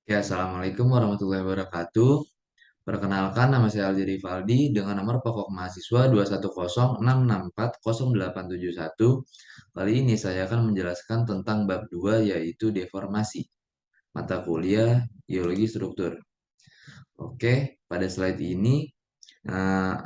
Ya, Assalamualaikum warahmatullahi wabarakatuh. Perkenalkan, nama saya Aldi Rivaldi dengan nomor pokok mahasiswa 21066400871. Kali ini saya akan menjelaskan tentang bab 2 yaitu deformasi, mata kuliah geologi struktur. Oke, pada slide ini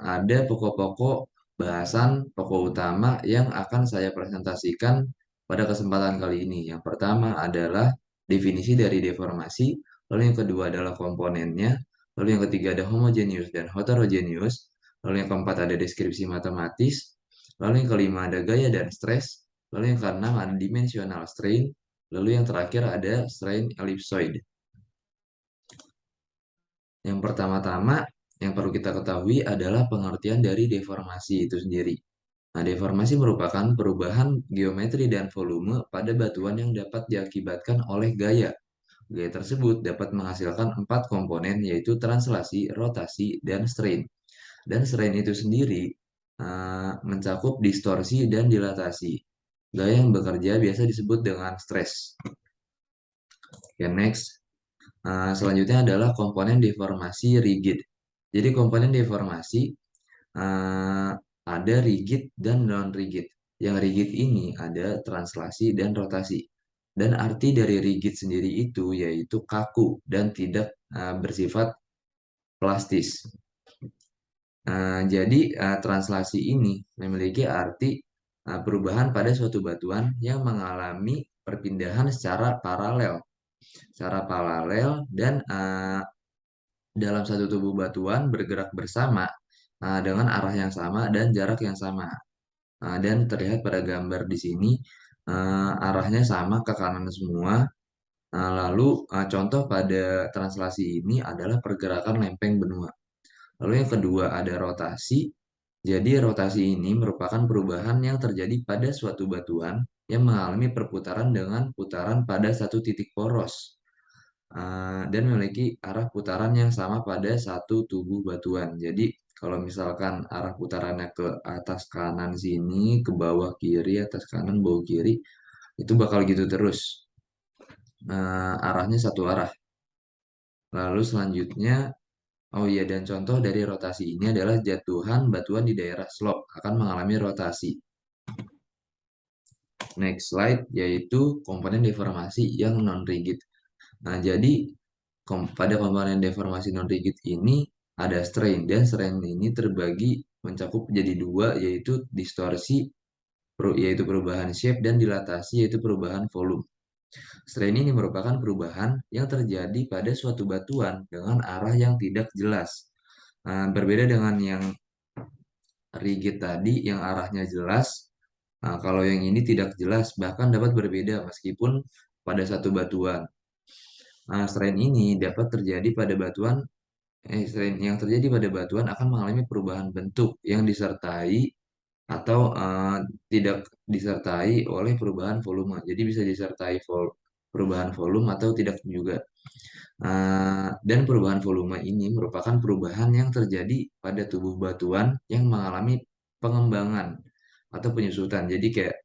ada pokok-pokok bahasan pokok utama yang akan saya presentasikan pada kesempatan kali ini. Yang pertama adalah definisi dari deformasi, lalu yang kedua adalah komponennya, lalu yang ketiga ada homogeneous dan heterogeneous, lalu yang keempat ada deskripsi matematis, lalu yang kelima ada gaya dan stres, lalu yang keenam ada dimensional strain, lalu yang terakhir ada strain ellipsoid. Yang pertama-tama yang perlu kita ketahui adalah pengertian dari deformasi itu sendiri. Nah, deformasi merupakan perubahan geometri dan volume pada batuan yang dapat diakibatkan oleh gaya. Gaya tersebut dapat menghasilkan 4 komponen yaitu translasi, rotasi, dan strain. Dan strain itu sendiri mencakup distorsi dan dilatasi. Gaya yang bekerja biasa disebut dengan stres. Oke, next. Selanjutnya adalah komponen deformasi rigid. Jadi komponen deformasi ada rigid dan non-rigid. Yang rigid ini ada translasi dan rotasi. Dan arti dari rigid sendiri itu yaitu kaku dan tidak bersifat plastis. Jadi translasi ini memiliki arti perubahan pada suatu batuan yang mengalami perpindahan secara paralel dan dalam satu tubuh batuan bergerak bersama dengan arah yang sama dan jarak yang sama. Dan terlihat pada gambar di sini arahnya sama ke kanan semua. Lalu contoh pada translasi ini adalah pergerakan lempeng benua. Lalu yang kedua ada rotasi. Jadi rotasi ini merupakan perubahan yang terjadi pada suatu batuan yang mengalami perputaran dengan putaran pada satu titik poros dan memiliki arah putaran yang sama pada satu tubuh batuan. Jadi kalau misalkan arah putarannya ke atas kanan sini, ke bawah kiri, atas kanan, bawah kiri, itu bakal gitu terus. Arahnya satu arah. Lalu selanjutnya, oh iya, dan contoh dari rotasi ini adalah jatuhan batuan di daerah slope akan mengalami rotasi. Next slide, yaitu komponen deformasi yang non-rigid. Nah, jadi pada komponen deformasi non-rigid ini ada strain, dan strain ini terbagi mencakup jadi dua, yaitu distorsi, yaitu perubahan shape, dan dilatasi, yaitu perubahan volume. Strain ini merupakan perubahan yang terjadi pada suatu batuan dengan arah yang tidak jelas. Berbeda dengan yang rigid tadi yang arahnya jelas, kalau yang ini tidak jelas, bahkan dapat berbeda meskipun pada satu batuan. Strain ini dapat terjadi pada batuan, strain yang terjadi pada batuan akan mengalami perubahan bentuk yang disertai atau tidak disertai oleh perubahan volume. Jadi bisa disertai perubahan volume atau tidak juga. Dan perubahan volume ini merupakan perubahan yang terjadi pada tubuh batuan yang mengalami pengembangan atau penyusutan. Jadi kayak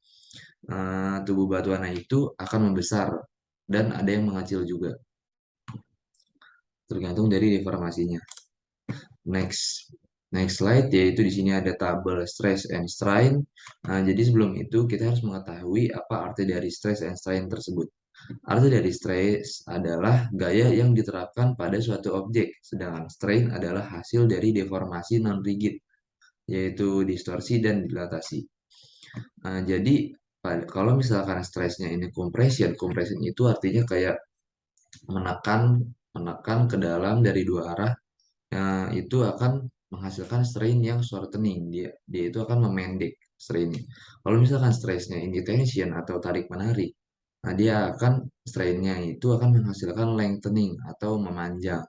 tubuh batuan itu akan membesar dan ada yang mengecil juga, tergantung dari deformasinya. Next slide, yaitu di sini ada tabel stress and strain. Jadi sebelum itu kita harus mengetahui apa arti dari stress and strain tersebut. Arti dari stress adalah gaya yang diterapkan pada suatu objek, sedangkan strain adalah hasil dari deformasi non-rigid, yaitu distorsi dan dilatasi. Jadi kalau misalkan stresnya ini compression itu artinya kayak menekan menekan ke dalam dari dua arah, itu akan menghasilkan strain yang shortening. Dia itu akan memendek strain. Kalau misalkan stresnya ini tension atau tarik menarik, nah dia akan strainnya itu akan menghasilkan lengthening atau memanjang.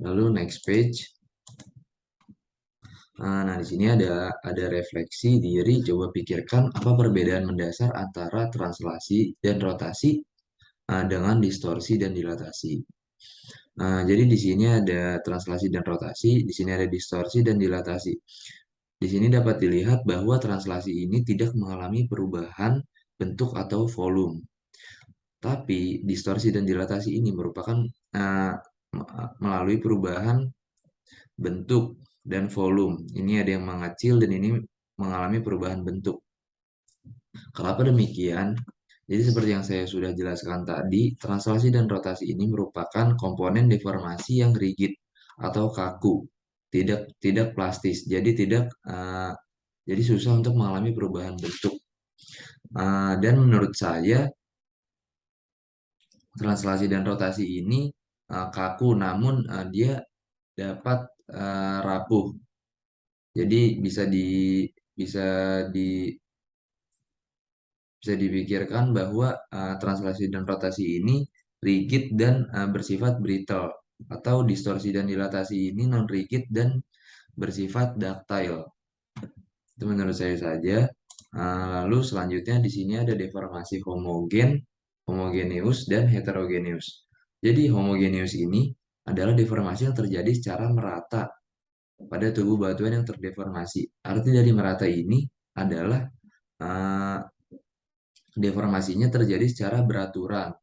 Lalu next page. Nah, di sini ada refleksi diri. Coba pikirkan apa perbedaan mendasar antara translasi dan rotasi dengan distorsi dan dilatasi. Jadi di sini ada translasi dan rotasi, di sini ada distorsi dan dilatasi. Di sini dapat dilihat bahwa translasi ini tidak mengalami perubahan bentuk atau volume. Tapi distorsi dan dilatasi ini merupakan melalui perubahan bentuk dan volume. Ini ada yang mengecil dan ini mengalami perubahan bentuk. Kenapa demikian? Jadi seperti yang saya sudah jelaskan tadi, translasi dan rotasi ini merupakan komponen deformasi yang rigid atau kaku, tidak plastis. Jadi susah untuk mengalami perubahan bentuk. Dan menurut saya translasi dan rotasi ini kaku, namun dia dapat rapuh. Jadi bisa di bisa dipikirkan bahwa translasi dan rotasi ini rigid dan bersifat brittle, atau distorsi dan dilatasi ini non rigid dan bersifat ductile. Itu menurut saya saja. Lalu selanjutnya di sini ada deformasi homogen, homogeneus, dan heterogeneus. Jadi homogeneus ini adalah deformasi yang terjadi secara merata pada tubuh batuan yang terdeformasi. Arti dari merata ini adalah uh, deformasinya terjadi secara beraturan,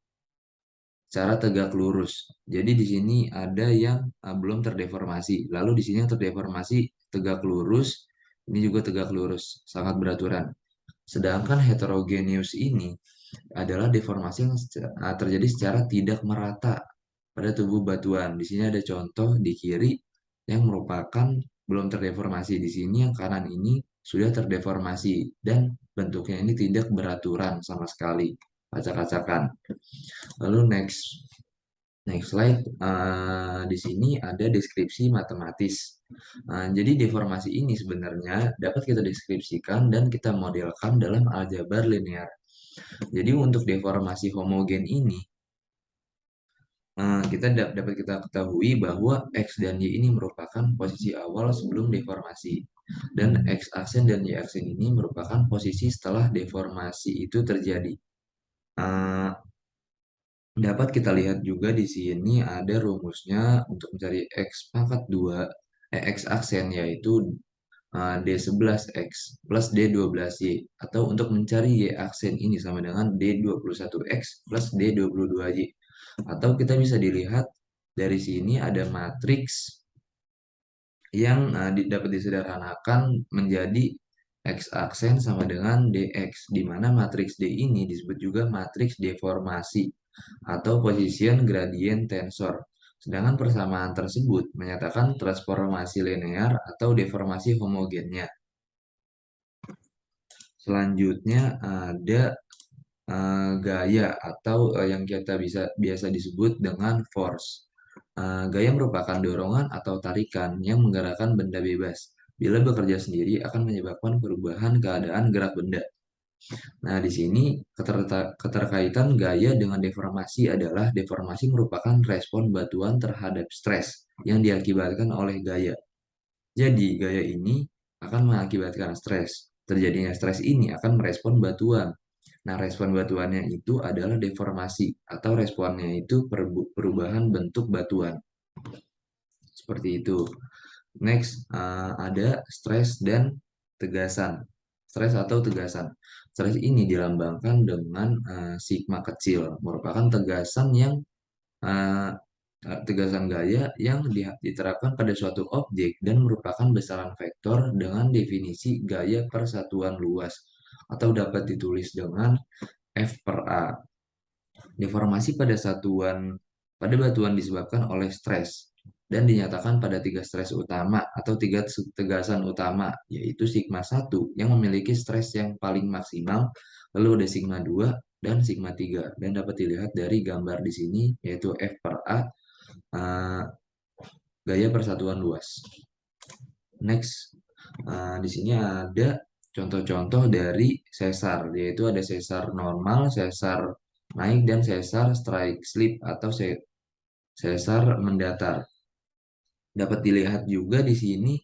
secara tegak lurus. Jadi di sini ada yang belum terdeformasi. Lalu di sini yang terdeformasi tegak lurus, ini juga tegak lurus, sangat beraturan. Sedangkan heterogeneus ini adalah deformasi yang terjadi secara tidak merata pada tubuh batuan. Di sini ada contoh di kiri yang merupakan belum terdeformasi. Di sini yang kanan ini sudah terdeformasi dan bentuknya ini tidak beraturan sama sekali, acak-acakan. Lalu next slide, di sini ada deskripsi matematis. Jadi deformasi ini sebenarnya dapat kita deskripsikan dan kita modelkan dalam aljabar linear. Jadi untuk deformasi homogen ini, kita dapat kita ketahui bahwa X dan Y ini merupakan posisi awal sebelum deformasi. Dan X aksen dan Y aksen ini merupakan posisi setelah deformasi itu terjadi. Dapat kita lihat juga di sini ada rumusnya untuk mencari X pangkat 2, X aksen, yaitu D11X plus D12Y. Atau untuk mencari Y aksen ini sama dengan D21X plus D22Y. Atau kita bisa dilihat dari sini ada matriks yang dapat disederhanakan menjadi X aksen sama dengan DX, di mana matriks D ini disebut juga matriks deformasi atau position gradient tensor. Sedangkan persamaan tersebut menyatakan transformasi linear atau deformasi homogennya. Selanjutnya ada gaya atau yang kita biasa disebut dengan force. Gaya merupakan dorongan atau tarikan yang menggerakkan benda bebas. Bila bekerja sendiri akan menyebabkan perubahan keadaan gerak benda. Nah, di sini keterkaitan gaya dengan deformasi adalah deformasi merupakan respon batuan terhadap stres yang diakibatkan oleh gaya. Jadi, gaya ini akan mengakibatkan stres. Terjadinya stres ini akan merespon batuan. Nah, respon batuannya itu adalah deformasi atau responnya itu perubahan bentuk batuan. Seperti itu. Next, ada stres dan tegasan. Stres atau tegasan. Stres ini dilambangkan dengan sigma kecil, merupakan uh, tegasan gaya yang diterapkan pada suatu objek dan merupakan besaran vektor dengan definisi gaya persatuan luas atau dapat ditulis dengan F per A. Deformasi pada batuan disebabkan oleh stres dan dinyatakan pada tiga stres utama atau tiga tegasan utama, yaitu sigma 1 yang memiliki stres yang paling maksimal, lalu ada sigma 2 dan sigma 3, dan dapat dilihat dari gambar di sini yaitu F per A, gaya persatuan luas. Next, di sini ada contoh-contoh dari sesar, yaitu ada sesar normal, sesar naik, dan sesar strike slip atau sesar mendatar. Dapat dilihat juga di sini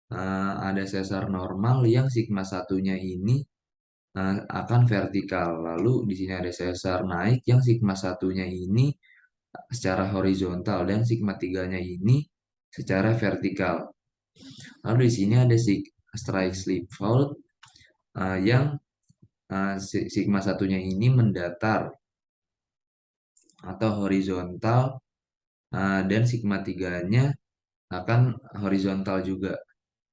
ada sesar normal yang sigma satunya ini akan vertikal. Lalu di sini ada sesar naik yang sigma satunya ini secara horizontal dan sigma tiganya ini secara vertikal. Lalu di sini ada strike slip fault yang sigma satunya ini mendatar atau horizontal, dan sigma 3-nya akan horizontal juga.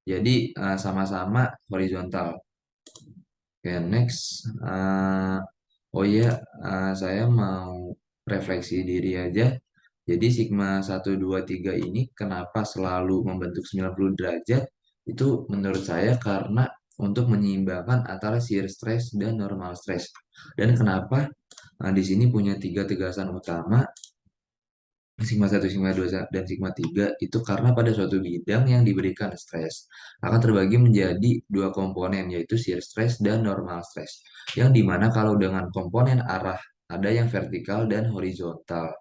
Jadi sama-sama horizontal. Oke, next. Oh iya, saya mau refleksi diri aja. Jadi sigma 1, 2, 3 ini kenapa selalu membentuk 90 derajat? Itu menurut saya karena untuk menyeimbangkan antara shear stress dan normal stress. Dan kenapa di sini punya tiga tegasan utama, sigma 1, sigma 2, dan sigma 3 itu karena pada suatu bidang yang diberikan stres akan terbagi menjadi dua komponen, yaitu shear stress dan normal stress. Yang dimana kalau dengan komponen arah ada yang vertikal dan horizontal.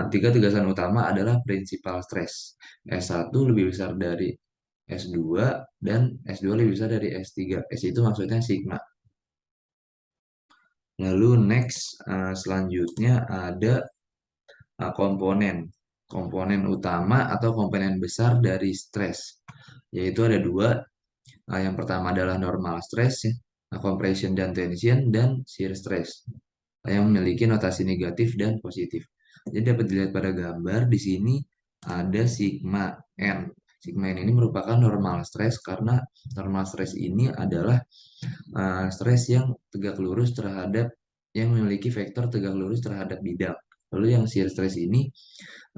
Tiga tegasan utama adalah principal stress. S1 lebih besar dari S2 dan S2 lebih besar dari S3. S itu maksudnya sigma. Lalu next, selanjutnya ada komponen. Komponen utama atau komponen besar dari stres. Yaitu ada dua. Yang pertama adalah normal stress, ya, compression dan tension, dan shear stress yang memiliki notasi negatif dan positif. Jadi dapat dilihat pada gambar di sini ada sigma n. Sigma n ini merupakan normal stress karena normal stress ini adalah stres yang tegak lurus terhadap yang memiliki vektor tegak lurus terhadap bidang. Lalu yang shear stress ini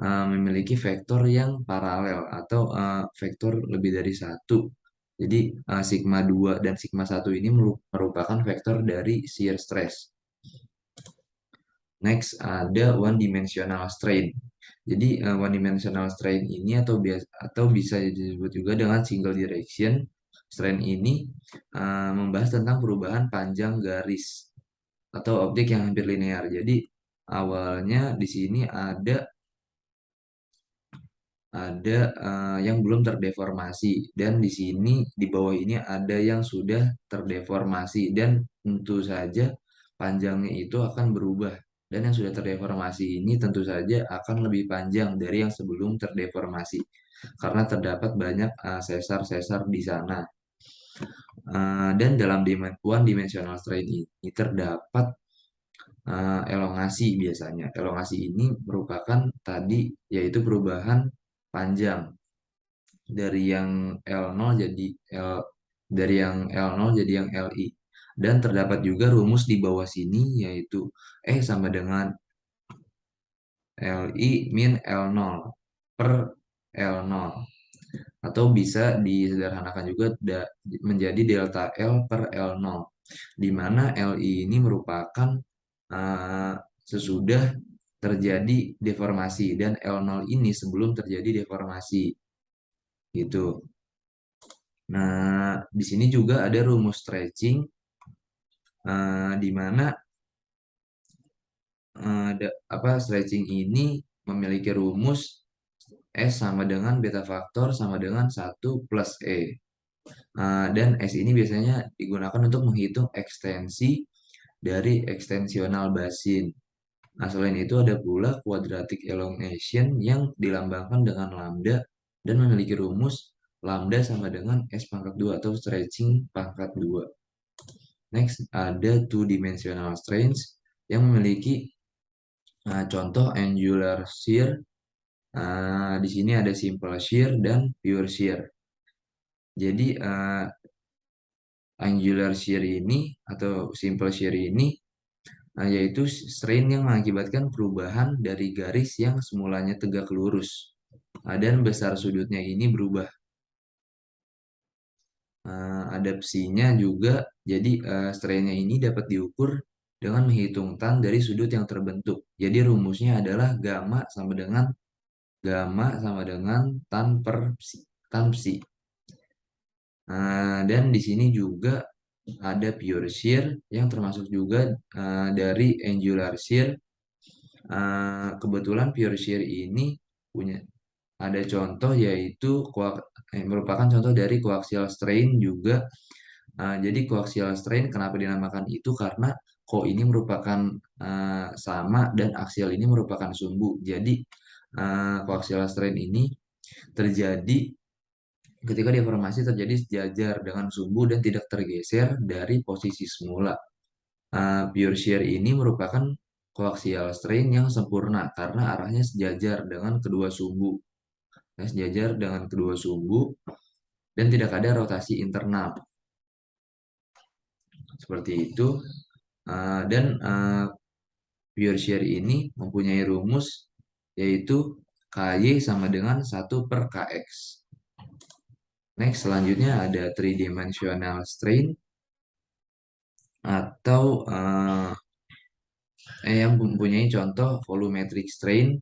memiliki vektor yang paralel atau vektor lebih dari satu. Jadi sigma 2 dan sigma 1 ini merupakan vektor dari shear stress. Next ada one dimensional strain. Jadi one dimensional strain ini atau bisa disebut juga dengan single direction strain ini membahas tentang perubahan panjang garis atau objek yang hampir linear. Jadi awalnya di sini ada yang belum terdeformasi, dan di sini di bawah ini ada yang sudah terdeformasi, dan tentu saja panjangnya itu akan berubah, dan yang sudah terdeformasi ini tentu saja akan lebih panjang dari yang sebelum terdeformasi karena terdapat banyak sesar-sesar di sana. Dan dalam one dimensional strain ini terdapat elongasi biasanya. Elongasi ini merupakan tadi yaitu perubahan panjang dari yang L0 jadi L dari yang L0 jadi yang LI. Dan terdapat juga rumus di bawah sini yaitu E sama dengan LI min L0 per L0, atau bisa disederhanakan juga menjadi delta L per L0, di mana LI ini merupakan uh, sesudah terjadi deformasi dan L0 ini sebelum terjadi deformasi gitu. Nah, di sini juga ada rumus stretching di mana stretching ini memiliki rumus S sama dengan beta faktor sama dengan 1 plus E. Dan S ini biasanya digunakan untuk menghitung ekstensi dari ekstensional basin. Nah, selain itu ada pula quadratic elongation yang dilambangkan dengan lambda dan memiliki rumus lambda sama dengan S pangkat 2 atau stretching pangkat 2. Next, ada two dimensional strains yang memiliki contoh angular shear. Di sini ada simple shear dan pure shear. Jadi angular shear ini atau simple shear ini yaitu strain yang mengakibatkan perubahan dari garis yang semulanya tegak lurus dan besar sudutnya ini berubah. Adapsinya juga, jadi strainnya ini dapat diukur dengan menghitung tan dari sudut yang terbentuk. Jadi rumusnya adalah gamma sama dengan tan per psi, tan psi. Dan di sini juga ada pure shear yang termasuk juga dari angular shear. Kebetulan pure shear ini punya ada contoh yaitu merupakan contoh dari coaxial strain juga. Jadi coaxial strain kenapa dinamakan itu karena ini merupakan sama dan aksial ini merupakan sumbu. Jadi coaxial strain ini terjadi ketika deformasi terjadi sejajar dengan sumbu dan tidak tergeser dari posisi semula. Pure shear ini merupakan koaksial strain yang sempurna karena arahnya sejajar dengan kedua sumbu. Nah, sejajar dengan kedua sumbu dan tidak ada rotasi internal. Seperti itu. Dan pure shear ini mempunyai rumus yaitu KY sama dengan 1/Kx. Next, selanjutnya ada three dimensional strain atau yang mempunyai contoh volumetric strain.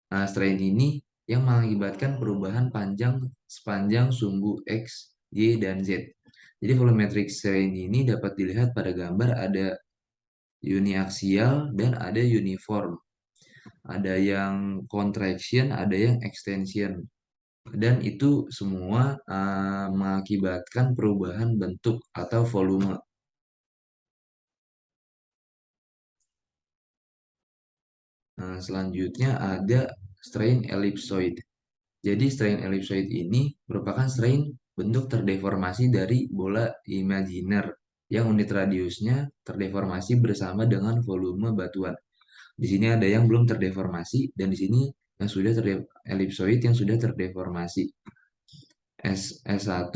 Strain ini yang mengakibatkan perubahan panjang sepanjang sumbu X, Y, dan Z. Jadi volumetric strain ini dapat dilihat pada gambar ada uniaksial dan ada uniform. Ada yang contraction, ada yang extension. Dan itu semua mengakibatkan perubahan bentuk atau volume. Selanjutnya ada strain ellipsoid. Jadi strain ellipsoid ini merupakan strain bentuk terdeformasi dari bola imajiner yang unit radiusnya terdeformasi bersama dengan volume batuan. Di sini ada yang belum terdeformasi dan di sini yang sudah ellipsoid yang sudah terdeformasi. S1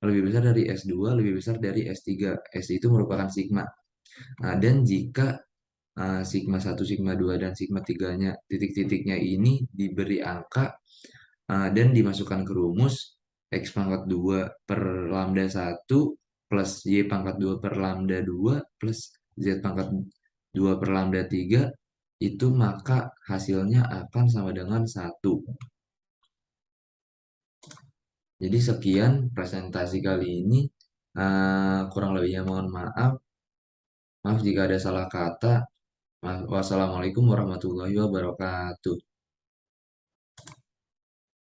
lebih besar dari S2, lebih besar dari S3. S itu merupakan sigma. Dan jika sigma 1, sigma 2, dan sigma 3-nya titik-titiknya ini diberi angka dan dimasukkan ke rumus X pangkat 2 per lambda 1 plus Y pangkat 2 per lambda 2 plus Z pangkat 2 per lambda 3, itu maka hasilnya akan sama dengan 1. Jadi sekian presentasi kali ini. Kurang lebihnya mohon maaf. Maaf jika ada salah kata. Wassalamualaikum warahmatullahi wabarakatuh.